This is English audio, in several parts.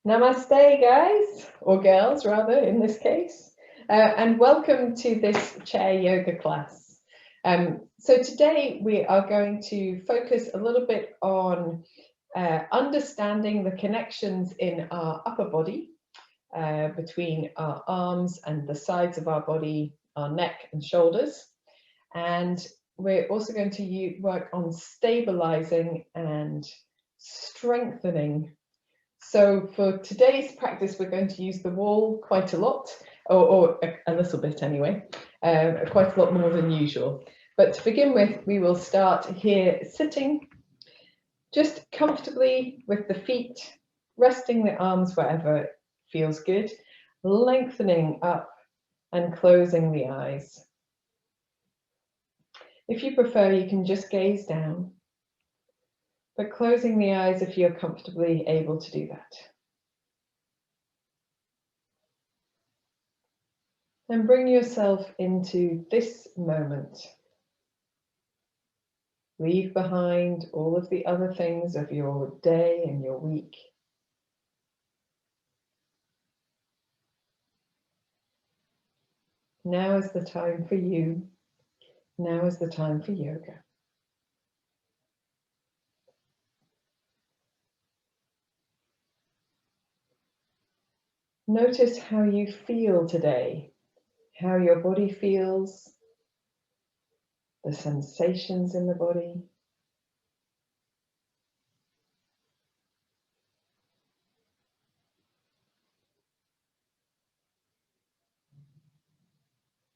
Namaste, guys, or girls rather, in this case, and welcome to this chair yoga class. So today we are going to focus a little bit on understanding the connections in our upper body between our arms and the sides of our body, our neck and shoulders. And we're also going to work on stabilizing and strengthening. So for today's practice, we're going to use the wall quite a lot, or a little bit anyway, quite a lot more than usual. But to begin with, we will start here sitting, just comfortably with the feet, resting the arms wherever feels good, lengthening up and closing the eyes. If you prefer, you can just gaze down, but closing the eyes if you're comfortably able to do that. And bring yourself into this moment. Leave behind all of the other things of your day and your week. Now is the time for you. Now is the time for yoga. Notice how you feel today, how your body feels, the sensations in the body.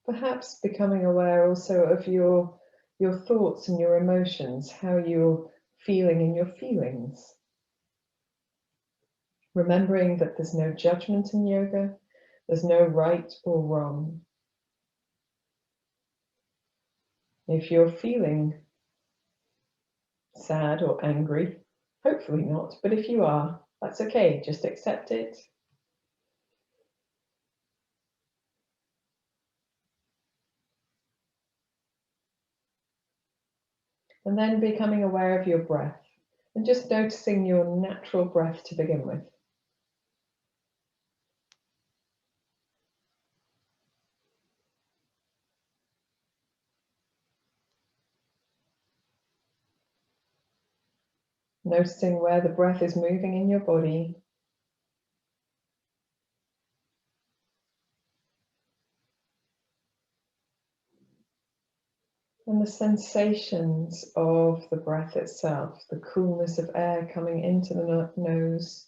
Perhaps becoming aware also of your thoughts and your emotions, how you're feeling in your feelings. Remembering that there's no judgment in yoga, there's no right or wrong. If you're feeling sad or angry, hopefully not, but if you are, that's okay, just accept it. And then becoming aware of your breath and just noticing your natural breath to begin with. Noticing where the breath is moving in your body. And the sensations of the breath itself, the coolness of air coming into the nose,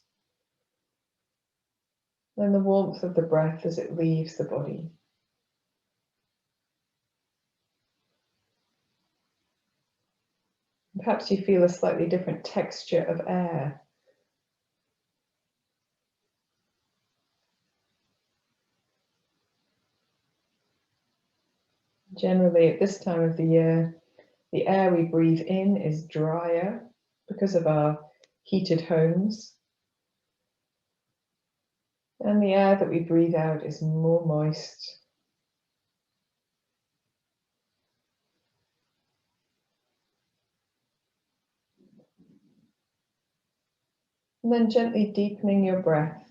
and the warmth of the breath as it leaves the body. Perhaps you feel a slightly different texture of air. Generally, at this time of the year, the air we breathe in is drier because of our heated homes. And the air that we breathe out is more moist. And then gently deepening your breath.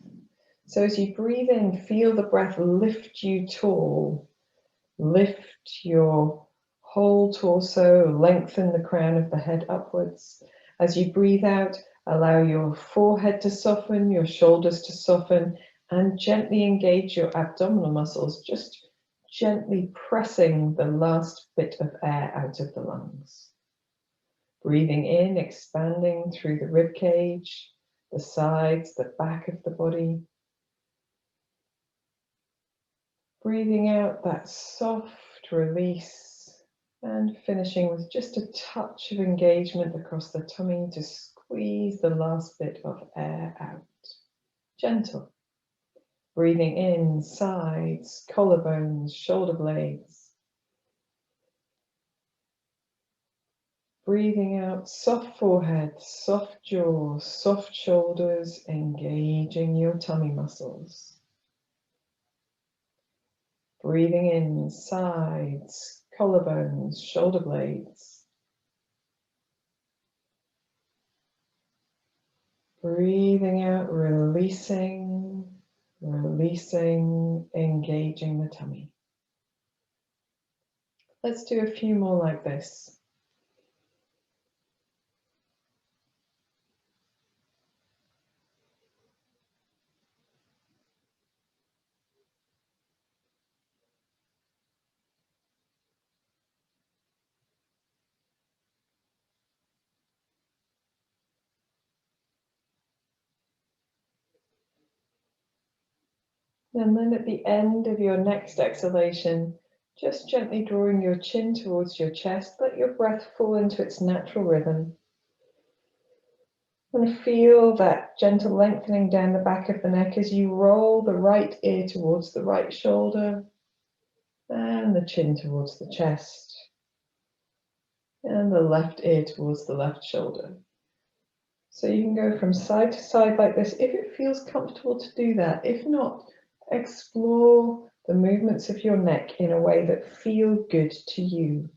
So as you breathe in, feel the breath lift you tall. Lift your whole torso, lengthen the crown of the head upwards. As you breathe out, allow your forehead to soften, your shoulders to soften, and gently engage your abdominal muscles, just gently pressing the last bit of air out of the lungs. Breathing in, expanding through the rib cage, the sides, the back of the body. Breathing out that soft release and finishing with just a touch of engagement across the tummy to squeeze the last bit of air out. Gentle. Breathing in, sides, collarbones, shoulder blades. Breathing out, soft forehead, soft jaw, soft shoulders, engaging your tummy muscles. Breathing in, sides, collarbones, shoulder blades. Breathing out, releasing, releasing, engaging the tummy. Let's do a few more like this. And then at the end of your next exhalation, just gently drawing your chin towards your chest, let your breath fall into its natural rhythm. And feel that gentle lengthening down the back of the neck as you roll the right ear towards the right shoulder and the chin towards the chest and the left ear towards the left shoulder. So you can go from side to side like this if it feels comfortable to do that. If not, explore the movements of your neck in a way that feel good to you.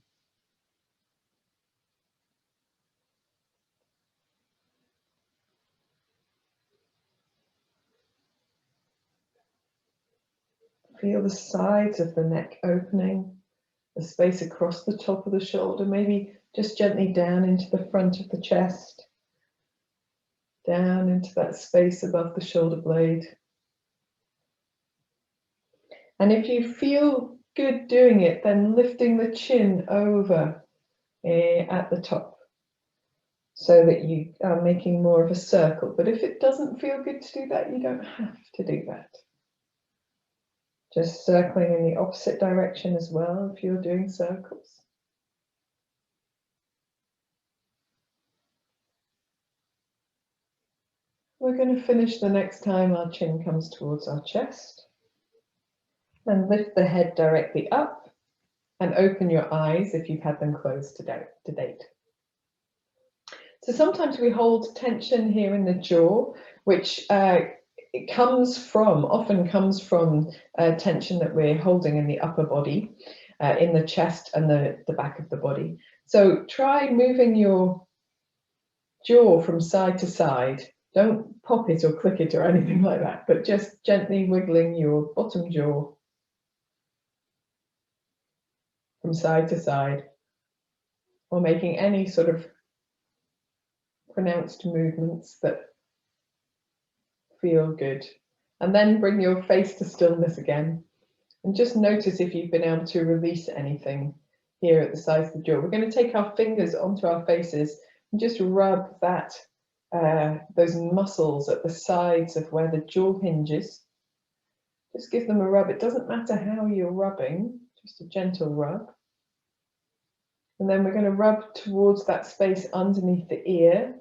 Feel the sides of the neck opening, the space across the top of the shoulder, maybe just gently down into the front of the chest, down into that space above the shoulder blade. And if you feel good doing it, then lifting the chin over at the top so that you are making more of a circle. But if it doesn't feel good to do that, you don't have to do that. Just circling in the opposite direction as well if you're doing circles. We're going to finish the next time our chin comes towards our chest. And lift the head directly up and open your eyes if you've had them closed to date. So sometimes we hold tension here in the jaw, which often comes from tension that we're holding in the upper body, in the chest and the back of the body. So try moving your jaw from side to side. Don't pop it or click it or anything like that, but just gently wiggling your bottom jaw from side to side, or making any sort of pronounced movements that feel good. And then bring your face to stillness again. And just notice if you've been able to release anything here at the sides of the jaw. We're going to take our fingers onto our faces and just rub that, those muscles at the sides of where the jaw hinges. Just give them a rub. It doesn't matter how you're rubbing, just a gentle rub. And then we're going to rub towards that space underneath the ear.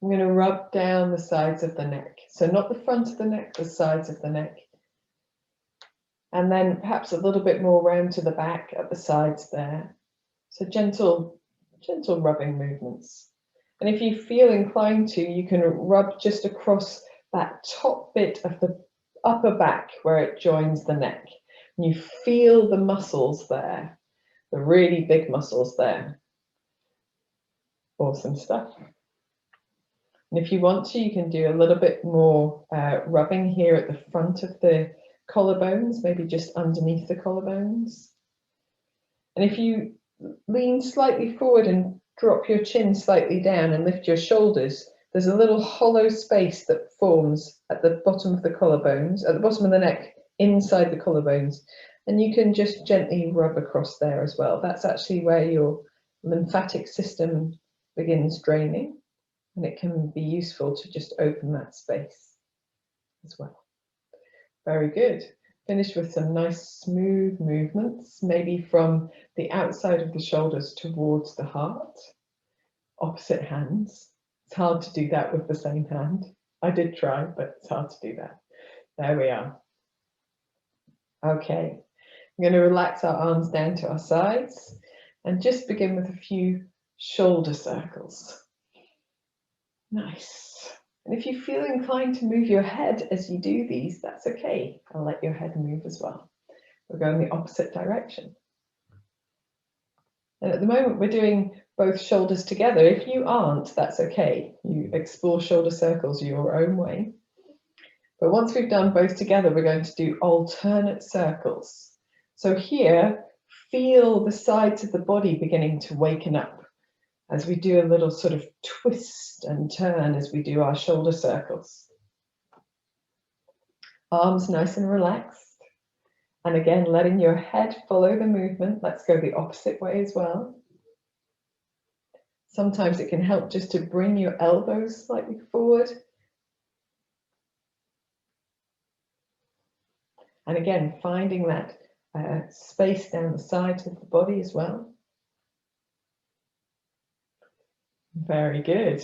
I'm going to rub down the sides of the neck. So not the front of the neck, the sides of the neck. And then perhaps a little bit more round to the back at the sides there. So gentle rubbing movements. And if you feel inclined to, you can rub just across that top bit of the upper back where it joins the neck. And you feel the muscles there, the really big muscles there. Awesome stuff. And if you want to, you can do a little bit more rubbing here at the front of the collarbones, maybe just underneath the collarbones. And if you lean slightly forward and drop your chin slightly down and lift your shoulders, there's a little hollow space that forms at the bottom of the collarbones, at the bottom of the neck, inside the collarbones. And you can just gently rub across there as well. That's actually where your lymphatic system begins draining. And it can be useful to just open that space as well. Very good. Finish with some nice smooth movements, maybe from the outside of the shoulders towards the heart. Opposite hands. It's hard to do that with the same hand. I did try, but it's hard to do that. There we are. Okay, I'm going to relax our arms down to our sides and just begin with a few shoulder circles. Nice. And if you feel inclined to move your head as you do these, that's okay. I'll let your head move as well. We're going the opposite direction. And at the moment, we're doing both shoulders together. If you aren't, that's okay. You explore shoulder circles your own way. But once we've done both together, we're going to do alternate circles. So here, feel the sides of the body beginning to waken up as we do a little sort of twist and turn as we do our shoulder circles. Arms nice and relaxed. And again, letting your head follow the movement. Let's go the opposite way as well. Sometimes it can help just to bring your elbows slightly forward. And again, finding that space down the sides of the body as well. Very good.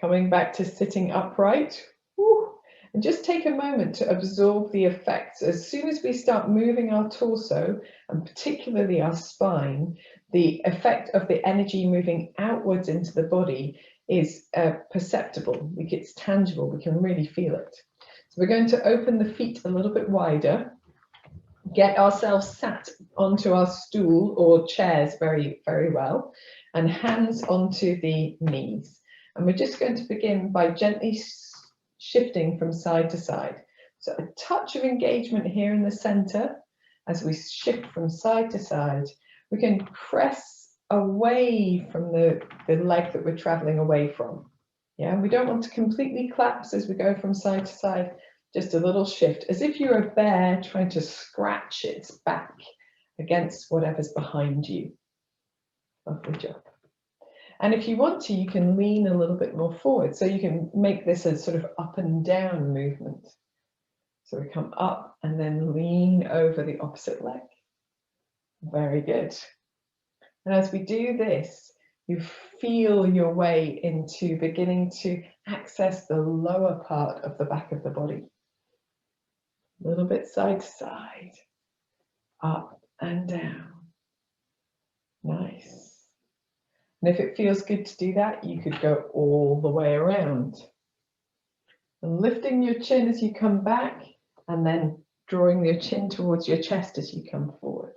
Coming back to sitting upright. Woo. And just take a moment to absorb the effects. As soon as we start moving our torso, and particularly our spine, the effect of the energy moving outwards into the body is perceptible. It's tangible. We can really feel it. So we're going to open the feet a little bit wider. Get ourselves sat onto our stool or chairs very, very well, and hands onto the knees. And we're just going to begin by gently shifting from side to side. So a touch of engagement here in the center. As we shift from side to side, we can press away from the leg that we're traveling away from. Yeah, we don't want to completely collapse as we go from side to side. Just a little shift, as if you're a bear trying to scratch its back against whatever's behind you. Lovely job. And if you want to, you can lean a little bit more forward. So you can make this a sort of up and down movement. So we come up and then lean over the opposite leg. Very good. And as we do this, you feel your way into beginning to access the lower part of the back of the body. A little bit side to side, up and down. Nice. And if it feels good to do that, you could go all the way around. And lifting your chin as you come back, and then drawing your chin towards your chest as you come forward.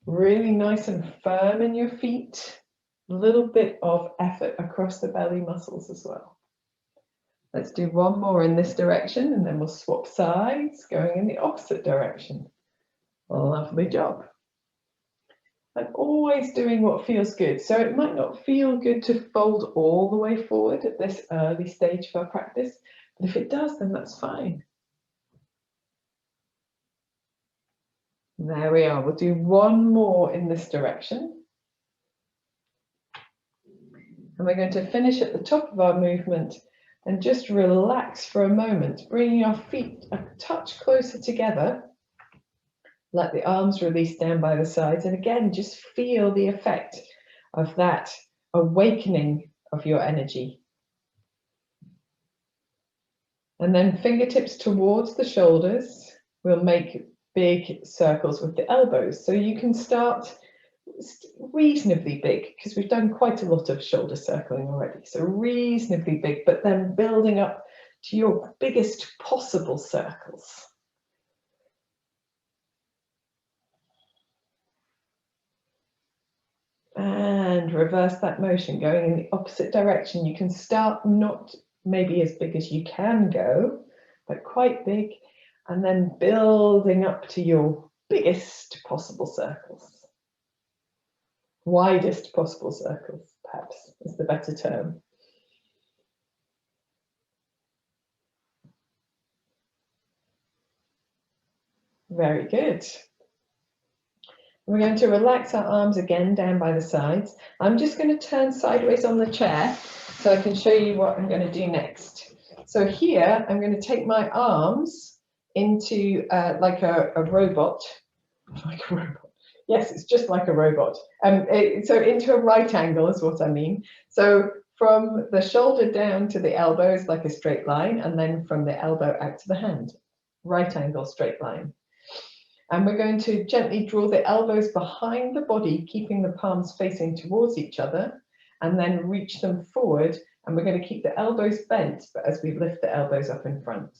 Really nice and firm in your feet. A little bit of effort across the belly muscles as well. Let's do one more in this direction, and then we'll swap sides, going in the opposite direction. Lovely job. And always doing what feels good. So it might not feel good to fold all the way forward at this early stage of our practice, but if it does, then that's fine. There we are. We'll do one more in this direction. And we're going to finish at the top of our movement and just relax for a moment, bringing our feet a touch closer together. Let the arms release down by the sides. And again, just feel the effect of that awakening of your energy. And then fingertips towards the shoulders. We'll make big circles with the elbows. So you can start reasonably big, because we've done quite a lot of shoulder circling already. So reasonably big, but then building up to your biggest possible circles. And reverse that motion, going in the opposite direction. You can start not maybe as big as you can go, but quite big, and then building up to your biggest possible circles. Widest possible circles, perhaps, is the better term. Very good. We're going to relax our arms again down by the sides. I'm just going to turn sideways on the chair so I can show you what I'm going to do next. So here, I'm going to take my arms into like a robot. Like a robot. Yes, it's just like a robot. So into a right angle is what I mean. So from the shoulder down to the elbow is like a straight line, and then from the elbow out to the hand. Right angle, straight line. And we're going to gently draw the elbows behind the body, keeping the palms facing towards each other, and then reach them forward. And we're going to keep the elbows bent, but as we lift the elbows up in front.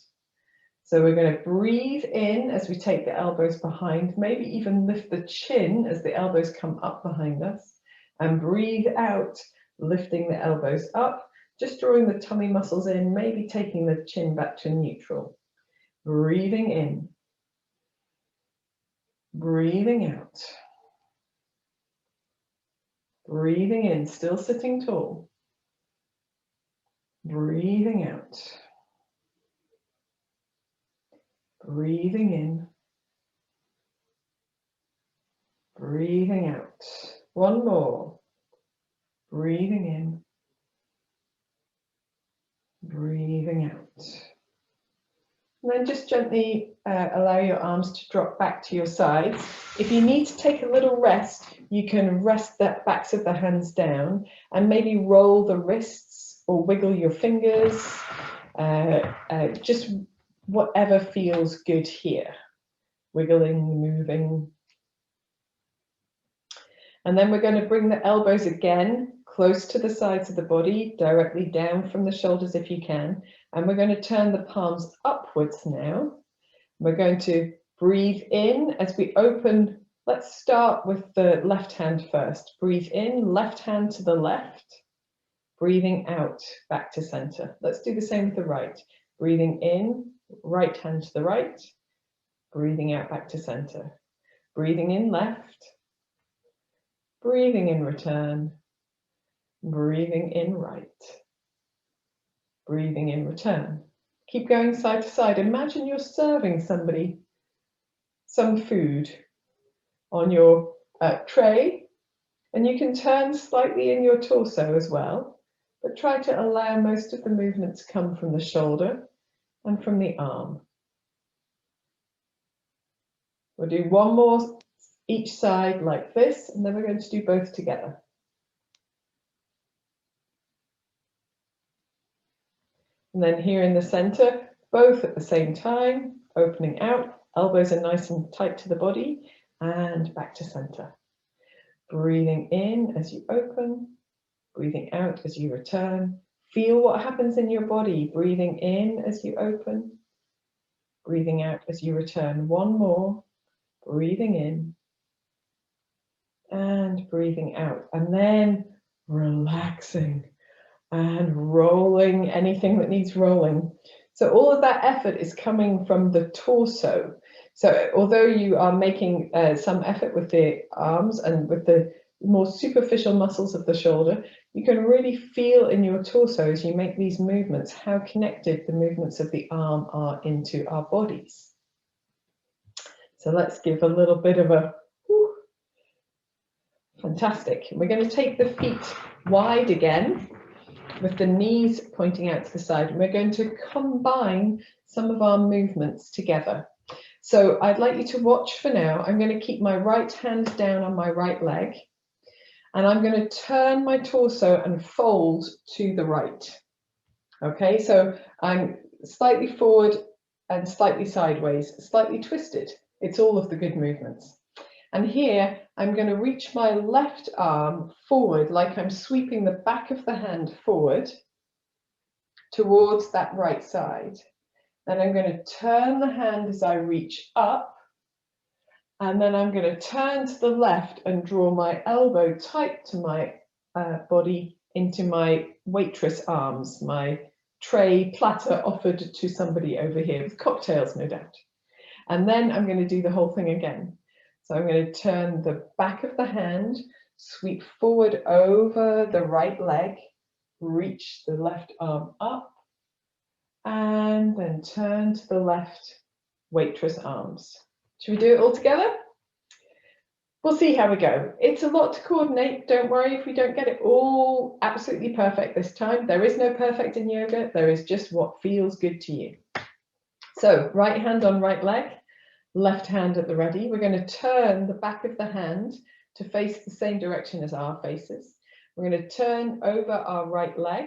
So we're going to breathe in as we take the elbows behind, maybe even lift the chin as the elbows come up behind us. And breathe out, lifting the elbows up, just drawing the tummy muscles in, maybe taking the chin back to neutral. Breathing in, breathing out. Breathing in, still sitting tall. Breathing out. Breathing in. Breathing out. One more. Breathing in. Breathing out. And then just gently allow your arms to drop back to your sides. If you need to take a little rest, you can rest the backs of the hands down and maybe roll the wrists or wiggle your fingers, just whatever feels good here. Wiggling, moving. And then we're going to bring the elbows again close to the sides of the body, directly down from the shoulders if you can. And we're going to turn the palms upwards now. We're going to breathe in as we open. Let's start with the left hand first. Breathe in, left hand to the left. Breathing out, back to center. Let's do the same with the right. Breathing in, right hand to the right. Breathing out, back to center. Breathing in, left. Breathing in, return. Breathing in, right. Breathing in, return. Keep going side to side. Imagine you're serving somebody some food on your tray, and you can turn slightly in your torso as well, but try to allow most of the movement to come from the shoulder and from the arm. We'll do one more each side like this, and then we're going to do both together. And then here in the center, both at the same time, opening out, elbows are nice and tight to the body, and back to center. Breathing in as you open, breathing out as you return. Feel what happens in your body, breathing in as you open, breathing out as you return. One more, breathing in, and breathing out, and then relaxing and rolling anything that needs rolling. So all of that effort is coming from the torso. So although you are making some effort with the arms and with the more superficial muscles of the shoulder, you can really feel in your torso as you make these movements how connected the movements of the arm are into our bodies. So let's give a little bit of a whoo. Fantastic. We're going to take the feet wide again, with the knees pointing out to the side, and we're going to combine some of our movements together. So I'd like you to watch for now. I'm going to keep my right hand down on my right leg, and I'm going to turn my torso and fold to the right. Okay, so I'm slightly forward and slightly sideways, slightly twisted. It's all of the good movements. And here I'm going to reach my left arm forward like I'm sweeping the back of the hand forward towards that right side. Then I'm going to turn the hand as I reach up, and then I'm going to turn to the left and draw my elbow tight to my body into my waitress arms, my tray platter offered to somebody over here with cocktails, no doubt. And then I'm going to do the whole thing again. So I'm going to turn the back of the hand, sweep forward over the right leg, reach the left arm up, and then turn to the left, waitress arms. Should we do it all together? We'll see how we go. It's a lot to coordinate. Don't worry if we don't get it all absolutely perfect this time. There is no perfect in yoga. There is just what feels good to you. So right hand on right leg, left hand at the ready. We're going to turn the back of the hand to face the same direction as our faces. We're going to turn over our right leg,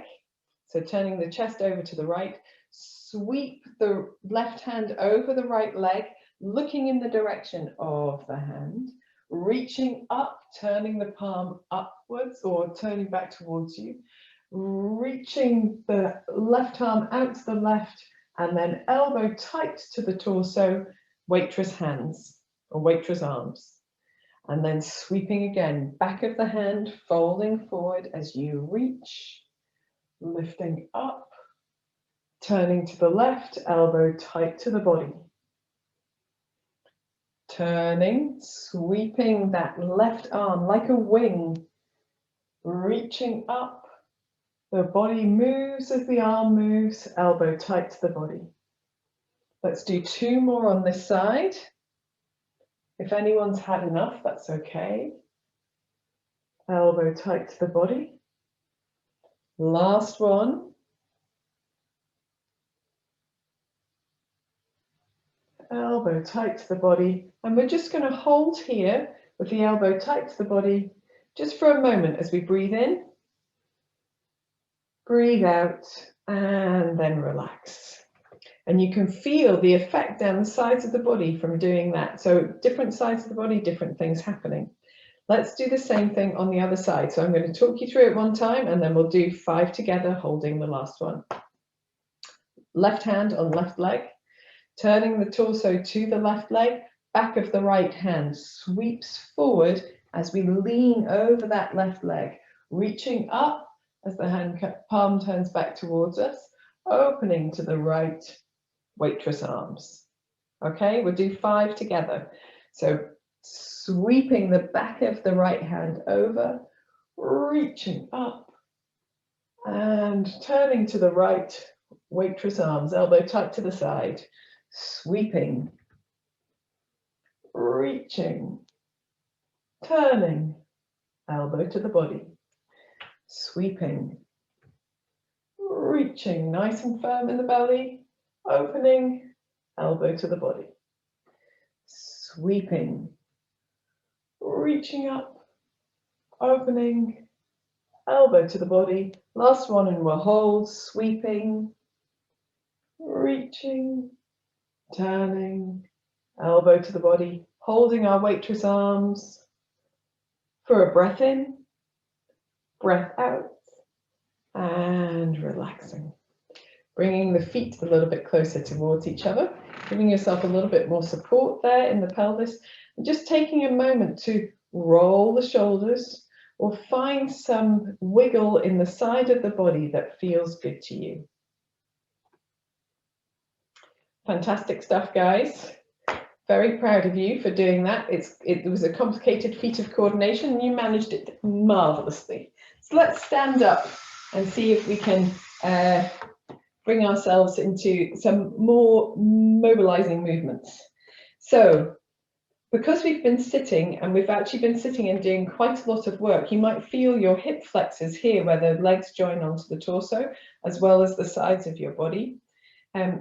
so turning the chest over to the right, sweep the left hand over the right leg, looking in the direction of the hand, reaching up, turning the palm upwards or turning back towards you, reaching the left arm out to the left, and then elbow tight to the torso, waitress hands or waitress arms. And then sweeping again, back of the hand, folding forward as you reach, lifting up, turning to the left, elbow tight to the body. Turning, sweeping that left arm like a wing, reaching up. The body moves as the arm moves, elbow tight to the body. Let's do 2 more on this side. If anyone's had enough, that's okay. Elbow tight to the body. Last one. Elbow tight to the body. And we're just going to hold here with the elbow tight to the body just for a moment as we breathe in, breathe out, and then relax. And you can feel the effect down the sides of the body from doing that. So different sides of the body, different things happening. Let's do the same thing on the other side. So I'm going to talk you through it one time, and then we'll do 5 together, holding the last one. Left hand on left leg, turning the torso to the left leg, back of the right hand sweeps forward as we lean over that left leg, reaching up as the hand palm turns back towards us, opening to the right waitress arms. Okay, we'll do 5 together. So sweeping the back of the right hand over, reaching up and turning to the right, waitress arms, elbow tight to the side, sweeping, reaching, turning, elbow to the body, sweeping, reaching, nice and firm in the belly, opening, elbow to the body, sweeping, reaching up, opening, elbow to the body. Last one, and we'll hold, sweeping, reaching, turning, elbow to the body, holding our waitress arms for a breath in, breath out, and relaxing. Bringing the feet a little bit closer towards each other, giving yourself a little bit more support there in the pelvis, and just taking a moment to roll the shoulders or find some wiggle in the side of the body that feels good to you. Fantastic stuff, guys. Very proud of you for doing that. It was a complicated feat of coordination, and you managed it marvelously. So let's stand up and see if we can bring ourselves into some more mobilizing movements. So because we've been sitting, and we've actually been sitting and doing quite a lot of work, you might feel your hip flexors here where the legs join onto the torso, as well as the sides of your body.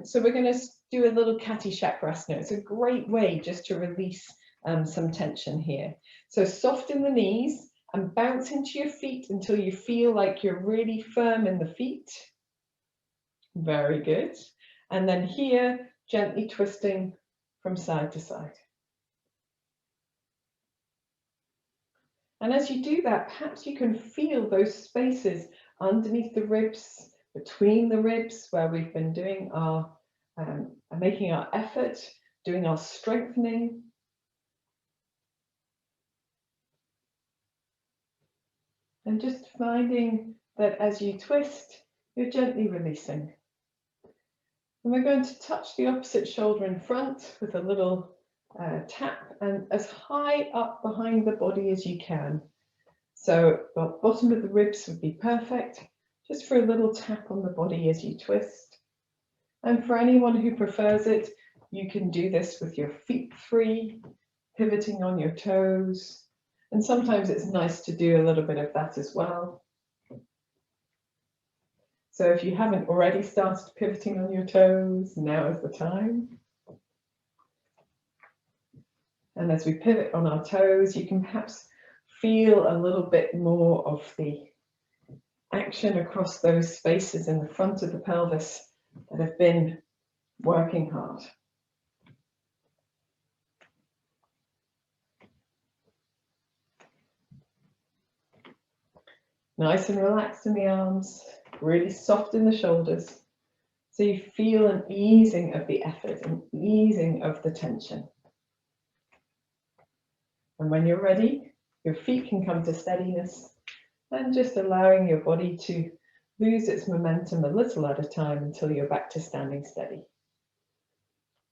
So we're going to do a little Kati Chakrasana. It's a great way just to release some tension here. So soften the knees and bounce into your feet until you feel like you're really firm in the feet. Very good. And then here, gently twisting from side to side. And as you do that, perhaps you can feel those spaces underneath the ribs, between the ribs, where we've been doing our, making our effort, doing our strengthening. And just finding that as you twist, you're gently releasing. And we're going to touch the opposite shoulder in front with a little tap, and as high up behind the body as you can. So the bottom of the ribs would be perfect, just for a little tap on the body as you twist. And for anyone who prefers it, you can do this with your feet free, pivoting on your toes. And sometimes it's nice to do a little bit of that as well. So if you haven't already started pivoting on your toes, now is the time. And as we pivot on our toes, you can perhaps feel a little bit more of the action across those spaces in the front of the pelvis that have been working hard. Nice and relaxed in the arms, really soft in the shoulders. So you feel an easing of the effort, an easing of the tension. And when you're ready, your feet can come to steadiness and just allowing your body to lose its momentum a little at a time until you're back to standing steady.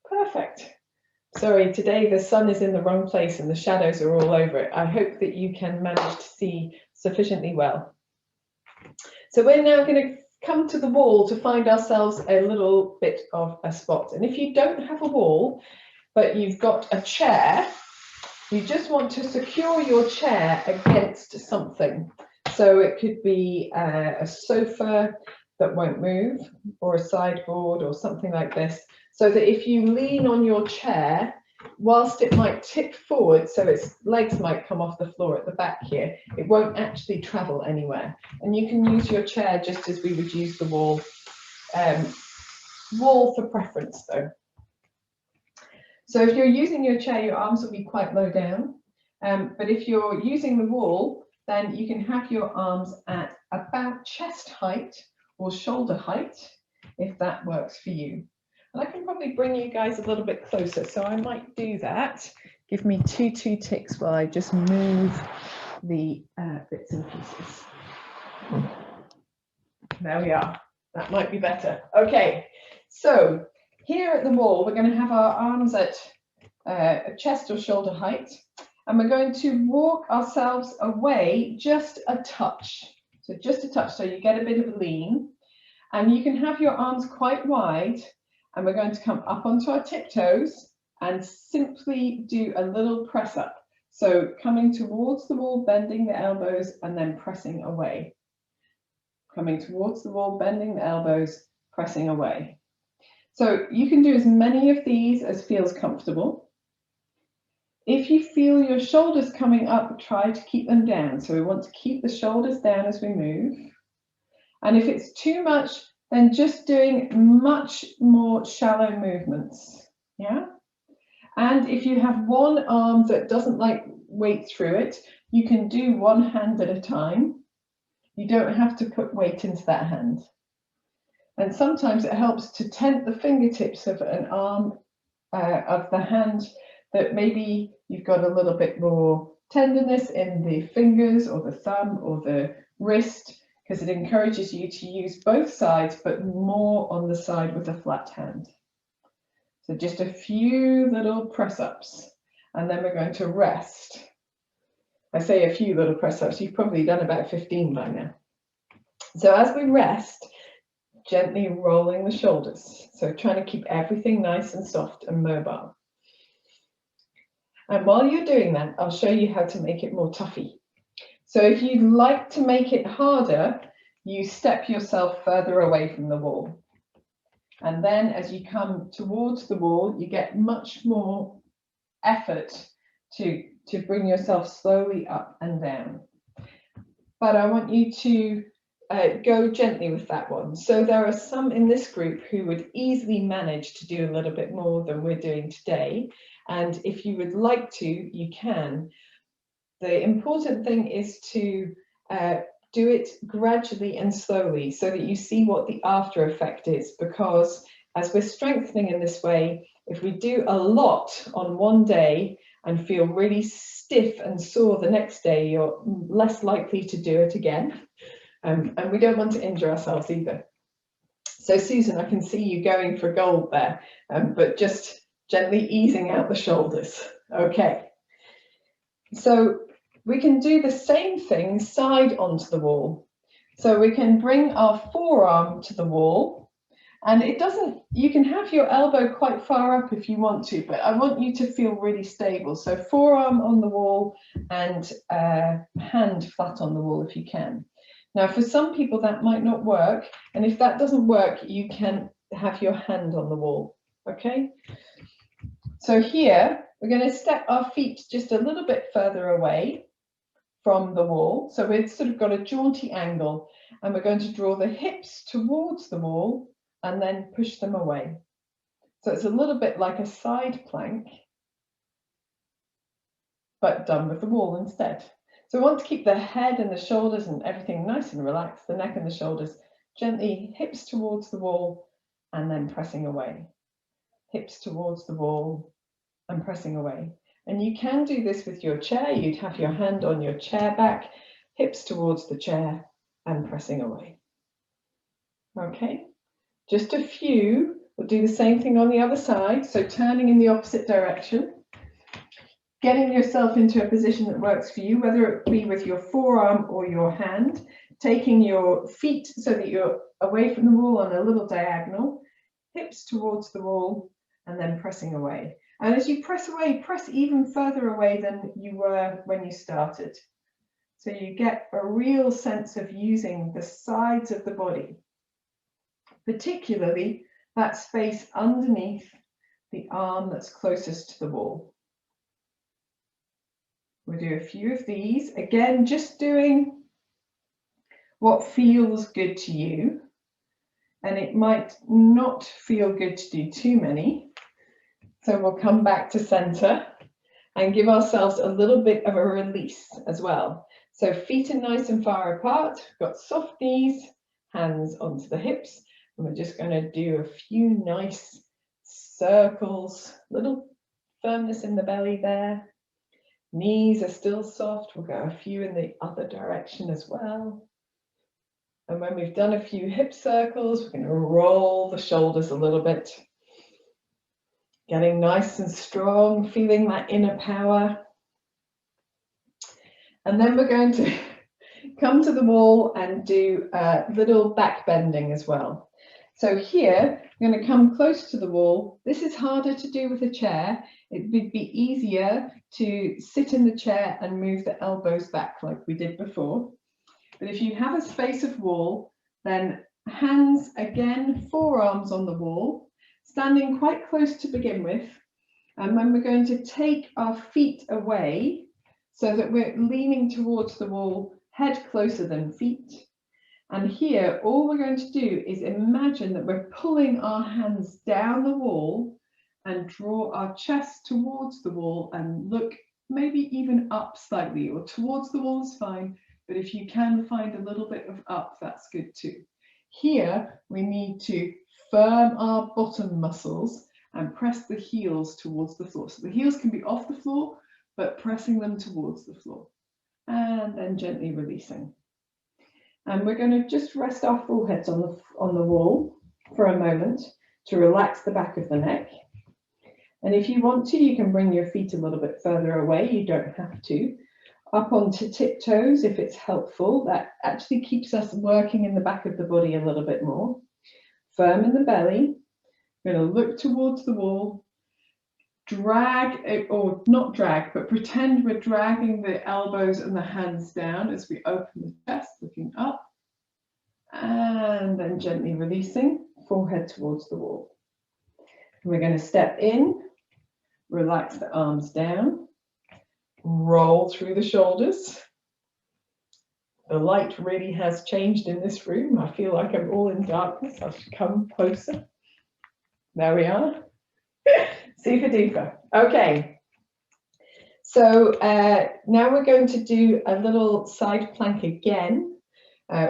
Perfect. Sorry, today the sun is in the wrong place and the shadows are all over it. I hope that you can manage to see sufficiently well. So we're now going to come to the wall to find ourselves a little bit of a spot. And if you don't have a wall, but you've got a chair, you just want to secure your chair against something. So it could be a sofa that won't move, or a sideboard or something like this, so that if you lean on your chair, whilst it might tip forward, so its legs might come off the floor at the back here, it won't actually travel anywhere. And you can use your chair just as we would use the wall. Wall for preference though. So if you're using your chair, your arms will be quite low down. But if you're using the wall, then you can have your arms at about chest height or shoulder height, if that works for you. And I can probably bring you guys a little bit closer, so I might do that. Give me two ticks while I just move the bits and pieces. There we are. That might be better. Okay, so here at the wall, we're going to have our arms at chest or shoulder height, and we're going to walk ourselves away just a touch. So just a touch, so you get a bit of a lean, and you can have your arms quite wide, and we're going to come up onto our tiptoes and simply do a little press up. So coming towards the wall, bending the elbows, and then pressing away. Coming towards the wall, bending the elbows, pressing away. So you can do as many of these as feels comfortable. If you feel your shoulders coming up, try to keep them down. So we want to keep the shoulders down as we move. And if it's too much, then just doing much more shallow movements. Yeah. And if you have one arm that doesn't like weight through it, you can do one hand at a time. You don't have to put weight into that hand. And sometimes it helps to tent the fingertips of an arm of the hand that maybe you've got a little bit more tenderness in the fingers or the thumb or the wrist, because it encourages you to use both sides, but more on the side with a flat hand. So just a few little press-ups, and then we're going to rest. I say a few little press-ups, you've probably done about 15 by now. So as we rest, gently rolling the shoulders. So trying to keep everything nice and soft and mobile. And while you're doing that, I'll show you how to make it more toughy. So if you'd like to make it harder, you step yourself further away from the wall. And then as you come towards the wall, you get much more effort to bring yourself slowly up and down. But I want you to go gently with that one. So there are some in this group who would easily manage to do a little bit more than we're doing today. And if you would like to, you can. The important thing is to do it gradually and slowly so that you see what the after effect is, because as we're strengthening in this way, if we do a lot on one day and feel really stiff and sore the next day, you're less likely to do it again. And we don't want to injure ourselves either. So Susan, I can see you going for gold there, but just gently easing out the shoulders. Okay. So we can do the same thing side onto the wall. So we can bring our forearm to the wall, and it doesn't, you can have your elbow quite far up if you want to, but I want you to feel really stable. So forearm on the wall and hand flat on the wall if you can. Now, for some people that might not work, and if that doesn't work, you can have your hand on the wall, okay? So here, we're going to step our feet just a little bit further away from the wall. So we've sort of got a jaunty angle, and we're going to draw the hips towards the wall and then push them away. So it's a little bit like a side plank, but done with the wall instead. So we want to keep the head and the shoulders and everything nice and relaxed, the neck and the shoulders, gently hips towards the wall and then pressing away. Hips towards the wall and pressing away. And you can do this with your chair. You'd have your hand on your chair back, hips towards the chair and pressing away. Okay, just a few. We'll do the same thing on the other side. So turning in the opposite direction, getting yourself into a position that works for you, whether it be with your forearm or your hand, taking your feet so that you're away from the wall on a little diagonal, hips towards the wall, and then pressing away. And as you press away, press even further away than you were when you started. So you get a real sense of using the sides of the body, particularly that space underneath the arm that's closest to the wall. We'll do a few of these. Again, just doing what feels good to you. And it might not feel good to do too many. So we'll come back to center and give ourselves a little bit of a release as well. So feet are nice and far apart. We've got soft knees, hands onto the hips. And we're just going to do a few nice circles, little firmness in the belly there. Knees are still soft. We'll go a few in the other direction as well. And when we've done a few hip circles, we're going to roll the shoulders a little bit. Getting nice and strong, feeling that inner power. And then we're going to come to the wall and do a little back bending as well. So here, I'm going to come close to the wall. This is harder to do with a chair. It would be easier to sit in the chair and move the elbows back like we did before. But if you have a space of wall, then hands again, forearms on the wall, standing quite close to begin with. And then we're going to take our feet away so that we're leaning towards the wall, head closer than feet. And here, all we're going to do is imagine that we're pulling our hands down the wall and draw our chest towards the wall and look maybe even up slightly, or towards the wall is fine. But if you can find a little bit of up, that's good too. Here, we need to firm our bottom muscles and press the heels towards the floor. So the heels can be off the floor, but pressing them towards the floor. And then gently releasing. And we're going to just rest our foreheads on the wall for a moment to relax the back of the neck. And if you want to, you can bring your feet a little bit further away. You don't have to. Up onto tiptoes if it's helpful. That actually keeps us working in the back of the body a little bit more. Firm in the belly. We're going to look towards the wall. Drag, or not drag, but pretend we're dragging the elbows and the hands down as we open the chest, looking up. And then gently releasing, forehead towards the wall. And we're going to step in, relax the arms down. Roll through the shoulders. The light really has changed in this room. I feel like I'm all in darkness. I should come closer. There we are. Super duper. Okay. So now we're going to do a little side plank again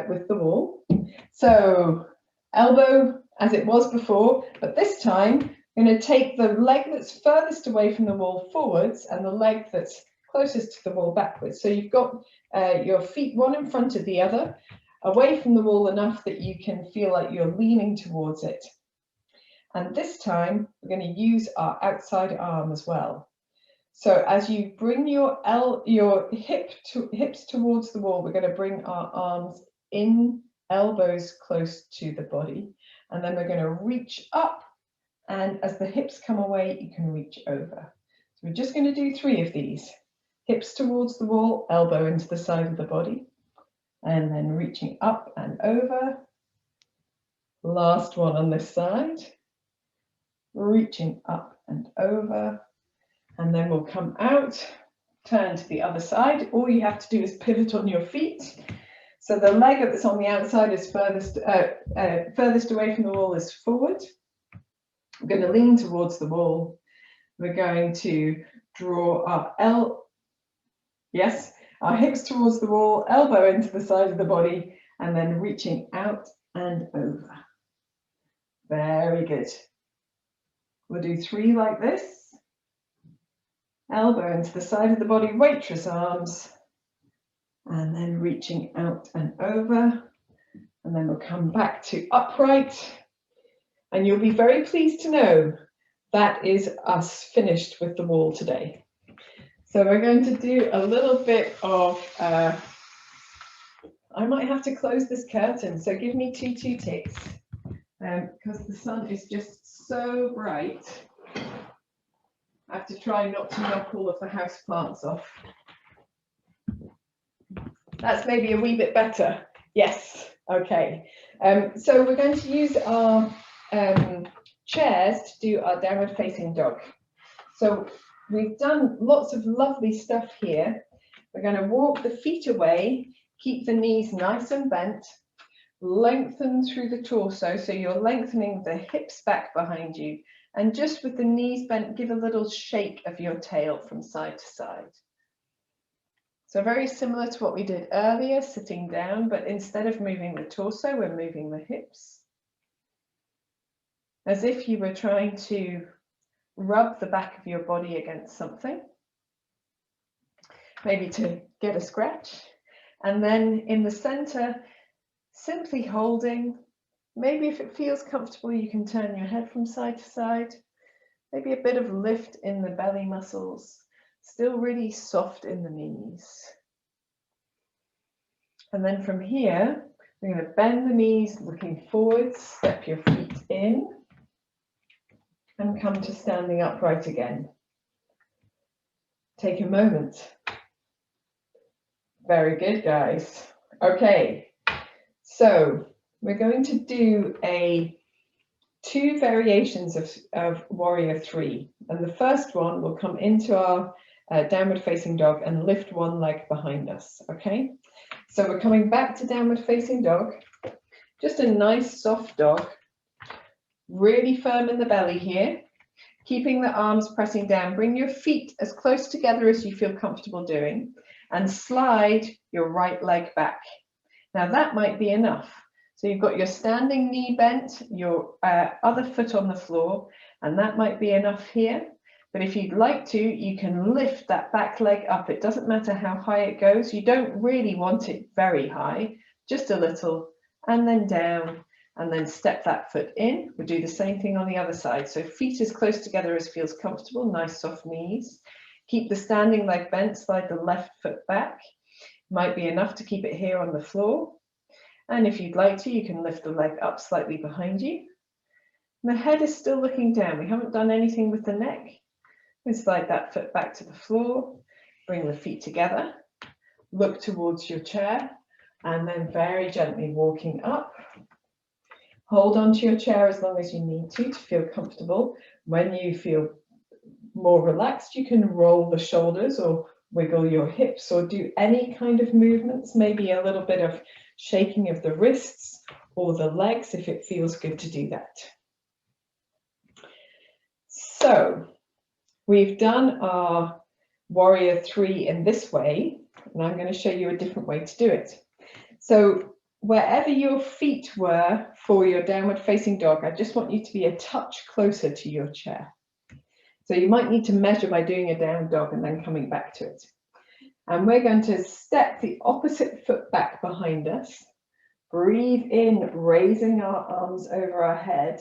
with the wall. So elbow as it was before, but this time I'm going to take the leg that's furthest away from the wall forwards and the leg that's closest to the wall backwards. So you've got your feet one in front of the other, away from the wall enough that you can feel like you're leaning towards it. And this time we're going to use our outside arm as well. So as you bring your hips towards the wall, we're going to bring our arms in, elbows close to the body. And then we're going to reach up, and as the hips come away, you can reach over. So we're just going to do 3 of these. Hips towards the wall, elbow into the side of the body, and then reaching up and over. Last one on this side. Reaching up and over, and then we'll come out, turn to the other side. All you have to do is pivot on your feet. So the leg that's on the outside is furthest away from the wall is forward. We're going to lean towards the wall. We're going to draw our hips towards the wall, elbow into the side of the body, and then reaching out and over. Very good. We'll do 3 like this. elbow into the side of the body, waitress arms, and then reaching out and over, and then we'll come back to upright, and you'll be very pleased to know that is us finished with the wall today. So we're going to do a little bit of, I might have to close this curtain, so give me two ticks, because the sun is just so bright. I have to try not to knock all of the house plants off. That's maybe a wee bit better. Yes, okay. So we're going to use our chairs to do our downward facing dog. So we've done lots of lovely stuff here. We're going to walk the feet away, keep the knees nice and bent, lengthen through the torso, so you're lengthening the hips back behind you, and just with the knees bent, give a little shake of your tail from side to side. So very similar to what we did earlier, sitting down, but instead of moving the torso, we're moving the hips, as if you were trying to rub the back of your body against something, maybe to get a scratch. And then in the center, simply holding. Maybe if it feels comfortable, you can turn your head from side to side. Maybe a bit of lift in the belly muscles, still really soft in the knees. And then from here, we're going to bend the knees, looking forwards, step your feet in, and come to standing upright again. Take a moment. Very good, guys. Okay, so we're going to do two variations of Warrior 3. And the first one will come into our downward facing dog and lift one leg behind us, okay? So we're coming back to downward facing dog, just a nice soft dog, really firm in the belly here, keeping the arms pressing down. Bring your feet as close together as you feel comfortable doing, and slide your right leg back. Now that might be enough. So you've got your standing knee bent, your other foot on the floor, and that might be enough here. But if you'd like to, you can lift that back leg up. It doesn't matter how high it goes. You don't really want it very high, just a little, and then down, and then step that foot in. We'll do the same thing on the other side. So feet as close together as feels comfortable, nice soft knees. Keep the standing leg bent, slide the left foot back. Might be enough to keep it here on the floor. And if you'd like to, you can lift the leg up slightly behind you. And the head is still looking down. We haven't done anything with the neck. And slide that foot back to the floor. Bring the feet together. Look towards your chair. And then very gently walking up. Hold onto your chair as long as you need to feel comfortable. When you feel more relaxed, you can roll the shoulders or wiggle your hips or do any kind of movements, maybe a little bit of shaking of the wrists or the legs if it feels good to do that. So we've done our Warrior 3 in this way, and I'm going to show you a different way to do it. So wherever your feet were for your downward facing dog, I just want you to be a touch closer to your chair. So you might need to measure by doing a down dog and then coming back to it. And we're going to step the opposite foot back behind us. Breathe in, raising our arms over our head.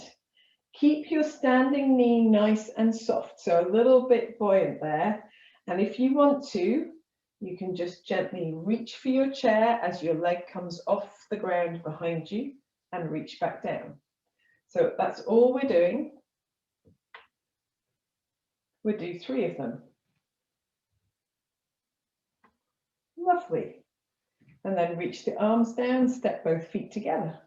Keep your standing knee nice and soft, so a little bit buoyant there. And if you want to, you can just gently reach for your chair as your leg comes off the ground behind you and reach back down. So that's all we're doing. We'll do 3 of them. Lovely. And then reach the arms down, step both feet together.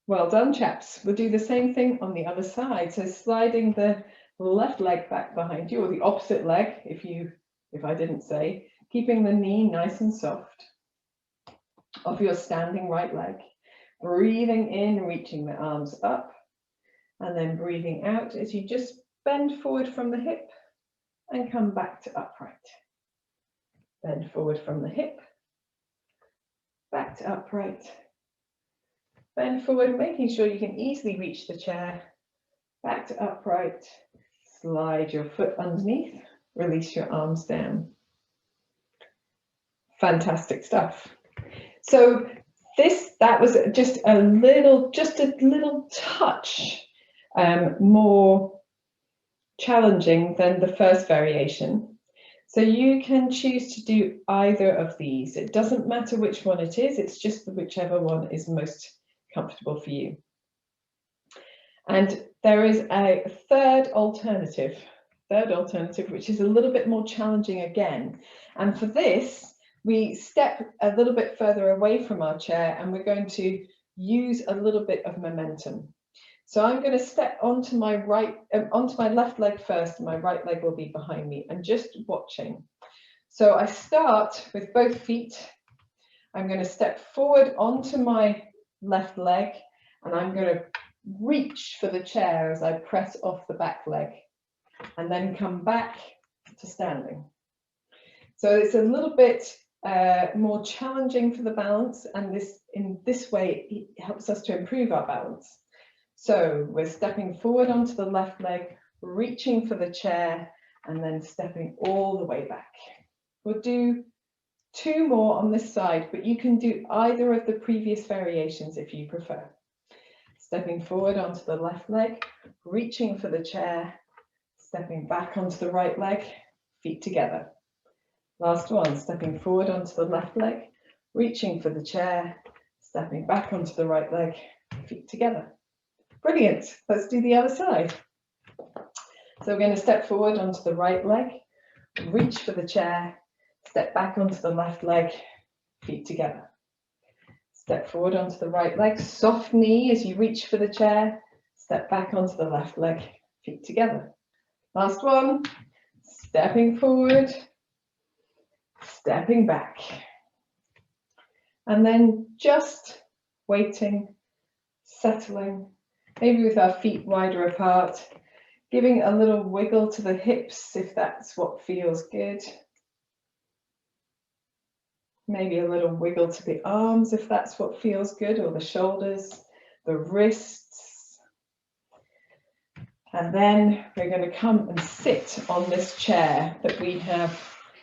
Well done, chaps. We'll do the same thing on the other side. So sliding the left leg back behind you, or the opposite leg, if I didn't say, keeping the knee nice and soft of your standing right leg. Breathing in, reaching the arms up, and then breathing out as you just bend forward from the hip and come back to upright. Bend forward from the hip, back to upright. Bend forward, making sure you can easily reach the chair, back to upright. Slide your foot underneath, release your arms down. Fantastic stuff. So that was just a little touch more challenging than the first variation. So you can choose to do either of these. It doesn't matter which one it is, it's just whichever one is most comfortable for you. And there is a third alternative, which is a little bit more challenging again. And for this, we step a little bit further away from our chair and we're going to use a little bit of momentum. So I'm going to step onto my left leg first, and my right leg will be behind me, and just watching. So I start with both feet. I'm going to step forward onto my left leg, and I'm going to reach for the chair as I press off the back leg, and then come back to standing. So it's a little bit more challenging for the balance, and in this way it helps us to improve our balance. So we're stepping forward onto the left leg, reaching for the chair, and then stepping all the way back. We'll do 2 more on this side, but you can do either of the previous variations if you prefer. Stepping forward onto the left leg, reaching for the chair, stepping back onto the right leg, feet together. Last one, stepping forward onto the left leg, reaching for the chair, stepping back onto the right leg, feet together. Brilliant. Let's do the other side. So we're going to step forward onto the right leg, reach for the chair, step back onto the left leg, feet together. Step forward onto the right leg, soft knee as you reach for the chair, step back onto the left leg, feet together. Last one, stepping forward, stepping back. And then just waiting, settling, maybe with our feet wider apart, giving a little wiggle to the hips if that's what feels good. Maybe a little wiggle to the arms if that's what feels good, or the shoulders, the wrists. And then we're going to come and sit on this chair that we have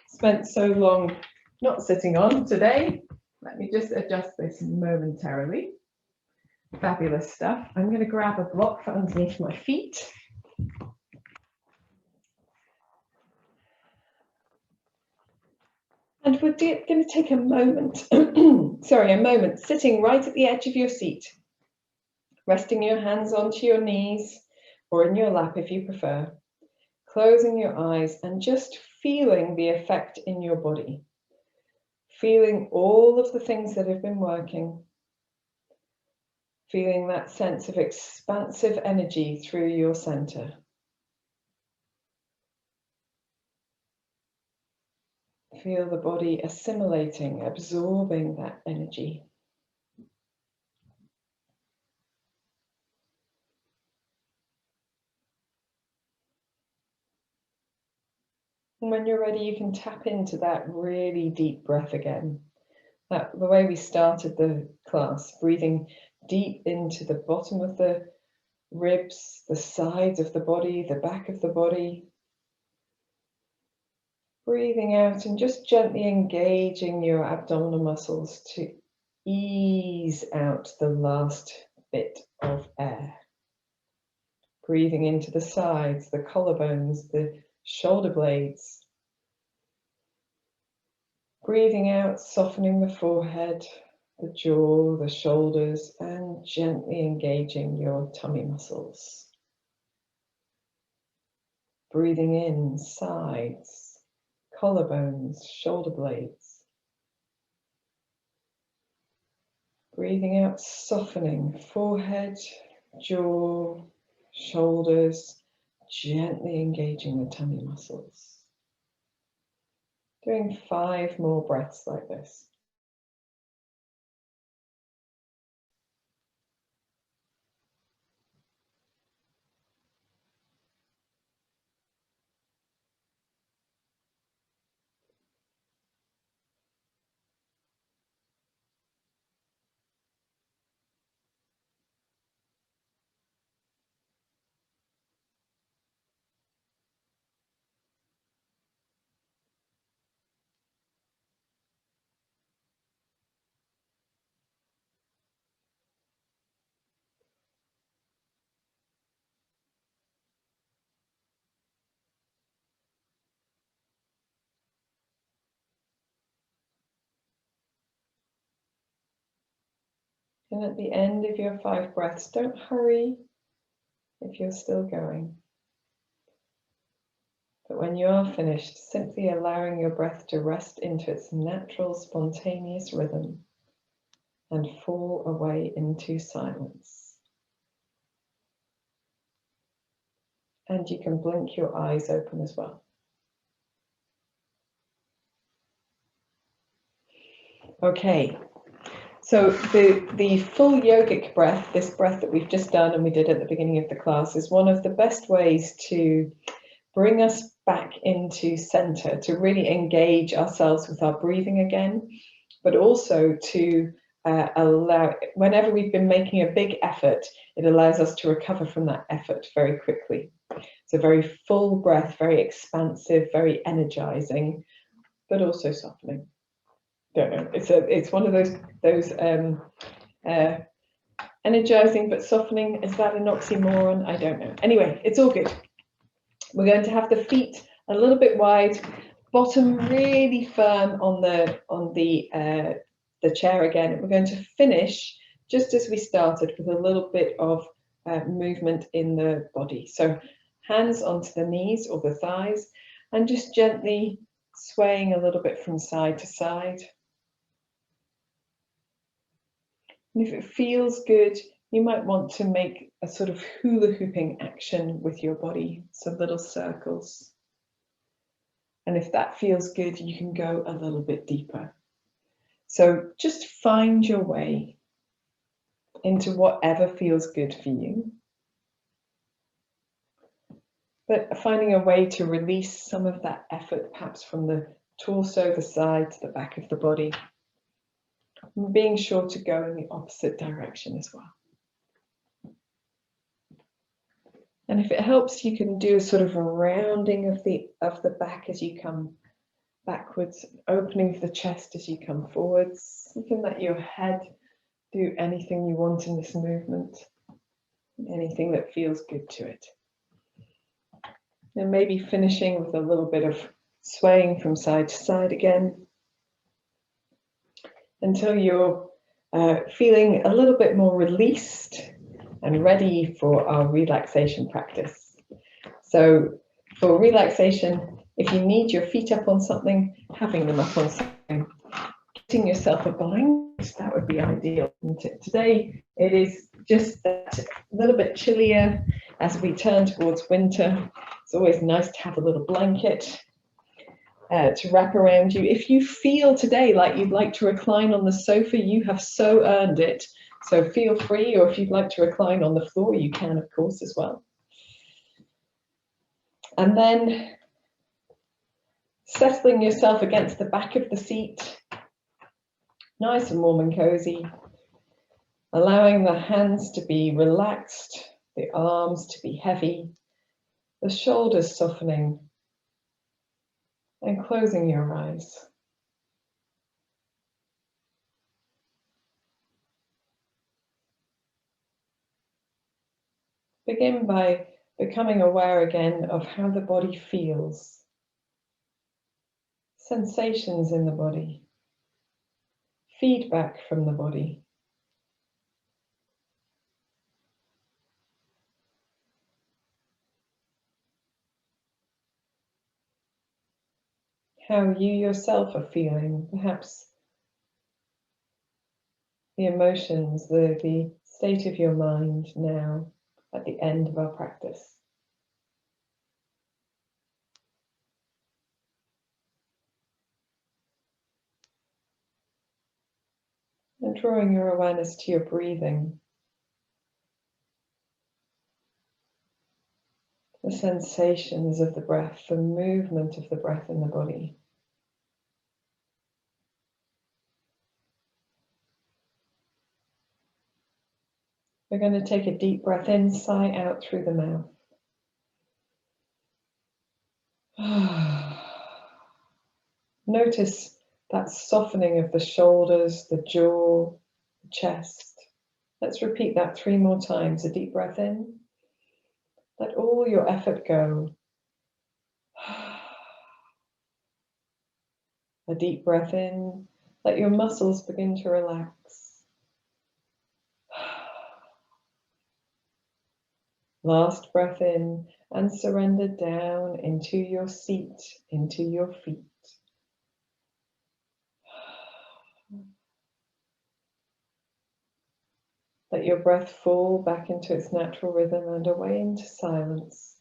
spent so long not sitting on today. Let me just adjust this momentarily. Fabulous stuff. I'm going to grab a block for underneath my feet. And we're going to take a moment, a moment, sitting right at the edge of your seat, resting your hands onto your knees or in your lap if you prefer, closing your eyes and just feeling the effect in your body, feeling all of the things that have been working, feeling that sense of expansive energy through your center. Feel the body assimilating, absorbing that energy. And when you're ready, you can tap into that really deep breath again. The way we started the class, breathing deep into the bottom of the ribs, the sides of the body, the back of the body. Breathing out and just gently engaging your abdominal muscles to ease out the last bit of air. Breathing into the sides, the collarbones, the shoulder blades. Breathing out, softening the forehead, the jaw, the shoulders, and gently engaging your tummy muscles. Breathing in, sides, collarbones, shoulder blades. Breathing out, softening forehead, jaw, shoulders, gently engaging the tummy muscles. Doing 5 more breaths like this. And at the end of your 5 breaths, don't hurry if you're still going. But when you are finished, simply allowing your breath to rest into its natural, spontaneous rhythm and fall away into silence. And you can blink your eyes open as well. Okay, so the full yogic breath, this breath that we've just done and we did at the beginning of the class, is one of the best ways to bring us back into center, to really engage ourselves with our breathing again, but also to allow, whenever we've been making a big effort, it allows us to recover from that effort very quickly. It's a very full breath, very expansive, very energizing, but also softening. Don't know. It's one of those energizing but softening. Is that an oxymoron? I don't know. Anyway, it's all good. We're going to have the feet a little bit wide, bottom really firm on the chair again. We're going to finish just as we started with a little bit of movement in the body. So hands onto the knees or the thighs and just gently swaying a little bit from side to side. And if it feels good, you might want to make a sort of hula hooping action with your body, some little circles. And if that feels good, you can go a little bit deeper. So just find your way into whatever feels good for you. But finding a way to release some of that effort, perhaps from the torso, the side, to the back of the body. And being sure to go in the opposite direction as well. And if it helps, you can do a sort of a rounding of the back as you come backwards, opening of the chest as you come forwards. You can let your head do anything you want in this movement, anything that feels good to it. And maybe finishing with a little bit of swaying from side to side again, until you're feeling a little bit more released and ready for our relaxation practice. So for relaxation, if you need your feet up on something, having them up on something, getting yourself a blanket, that would be ideal. And today it is just that little bit chillier as we turn towards winter. It's always nice to have a little blanket to wrap around you. If you feel today like you'd like to recline on the sofa, you have so earned it. So feel free, or if you'd like to recline on the floor, you can, of course, as well. And then settling yourself against the back of the seat, nice and warm and cozy, allowing the hands to be relaxed, the arms to be heavy, the shoulders softening, and closing your eyes. Begin by becoming aware again of how the body feels, sensations in the body, feedback from the body. How you yourself are feeling, perhaps the emotions, the state of your mind now at the end of our practice. And drawing your awareness to your breathing, the sensations of the breath, the movement of the breath in the body. We're going to take a deep breath in, sigh out through the mouth. Notice that softening of the shoulders, the jaw, the chest. Let's repeat that 3 more times. A deep breath in. Let all your effort go. A deep breath in. Let your muscles begin to relax. Last breath in and surrender down into your seat, into your feet. Let your breath fall back into its natural rhythm and away into silence.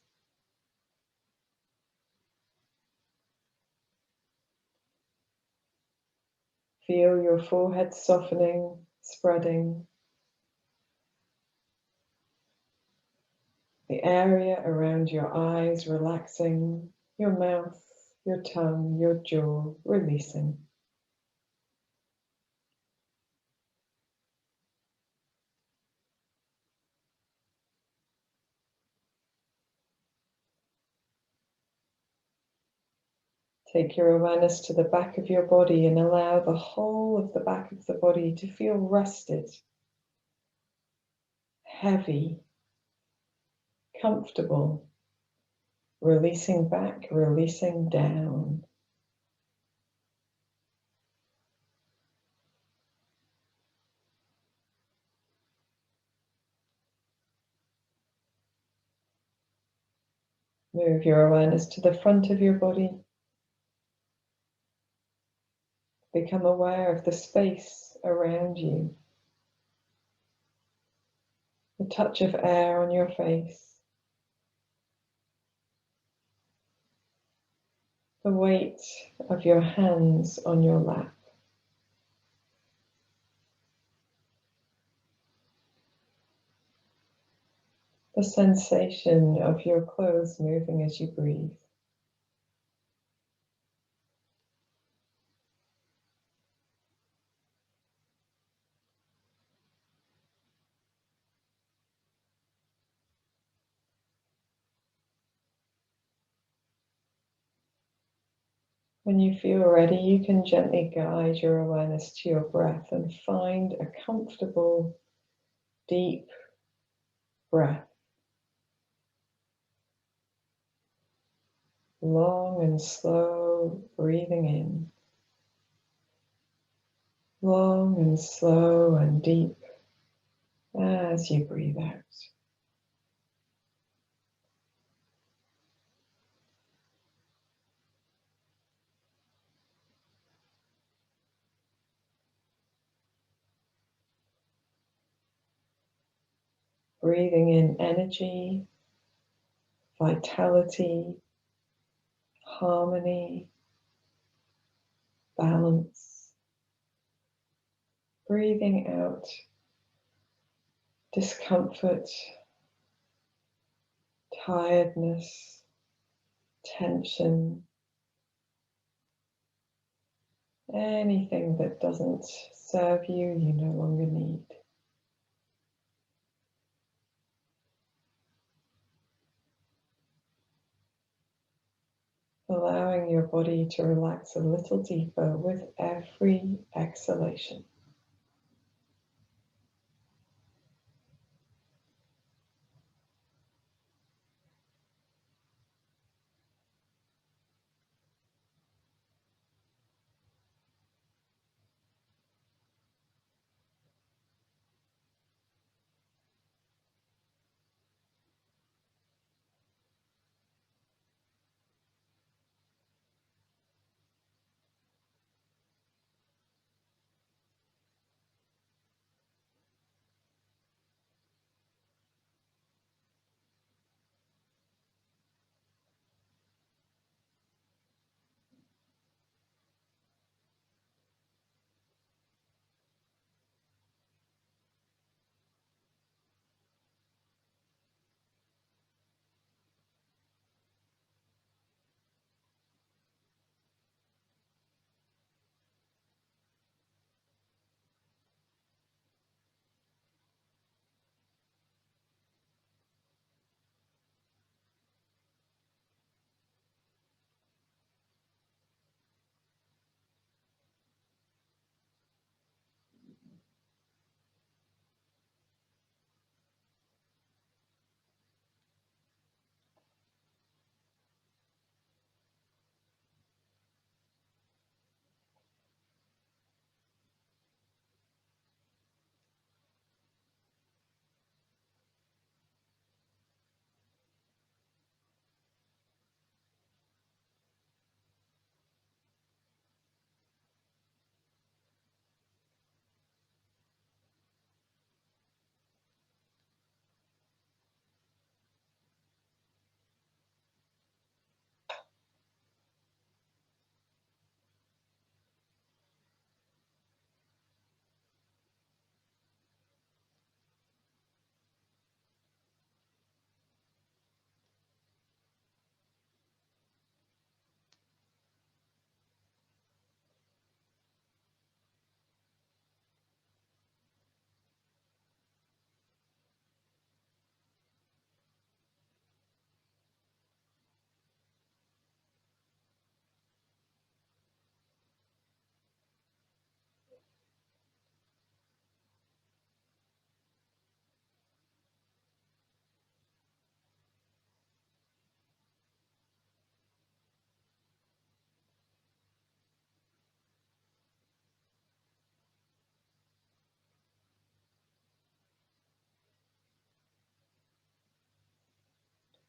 Feel your forehead softening, spreading. The area around your eyes relaxing, your mouth, your tongue, your jaw releasing. Take your awareness to the back of your body and allow the whole of the back of the body to feel rested, heavy, comfortable, releasing back, releasing down. Move your awareness to the front of your body. Become aware of the space around you, the touch of air on your face, the weight of your hands on your lap. The sensation of your clothes moving as you breathe. When you feel ready, you can gently guide your awareness to your breath and find a comfortable, deep breath. Long and slow breathing in. Long and slow and deep as you breathe out. Breathing in energy, vitality, harmony, balance. Breathing out discomfort, tiredness, tension, anything that doesn't serve you, you no longer need. Allowing your body to relax a little deeper with every exhalation.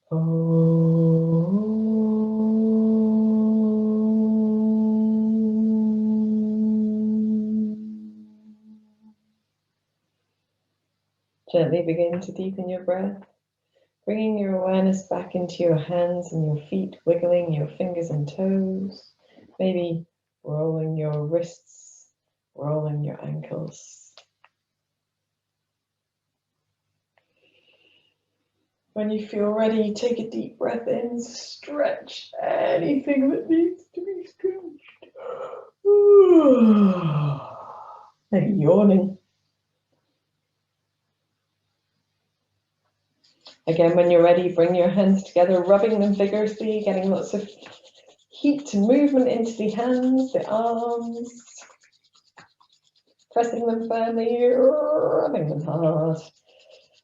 Gently begin to deepen your breath, bringing your awareness back into your hands and your feet, wiggling your fingers and toes, maybe rolling your wrists, rolling your ankles. When you feel ready, take a deep breath in, stretch anything that needs to be stretched. Maybe yawning. Again, when you're ready, bring your hands together, rubbing them vigorously, getting lots of heat and movement into the hands, the arms, pressing them firmly, rubbing them hard.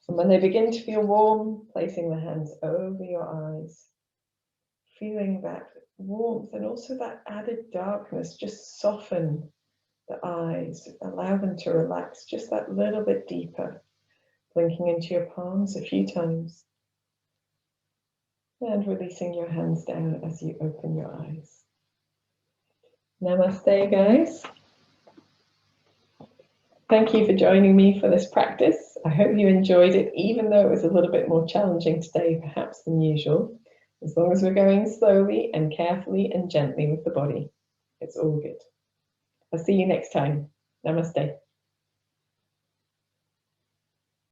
And when they begin to feel warm, placing the hands over your eyes, feeling that warmth and also that added darkness, just soften the eyes, allow them to relax just that little bit deeper, blinking into your palms a few times. And releasing your hands down as you open your eyes. Namaste, guys. Thank you for joining me for this practice. I hope you enjoyed it, even though it was a little bit more challenging today, perhaps than usual. As long as we're going slowly and carefully and gently with the body, it's all good. I'll see you next time. Namaste.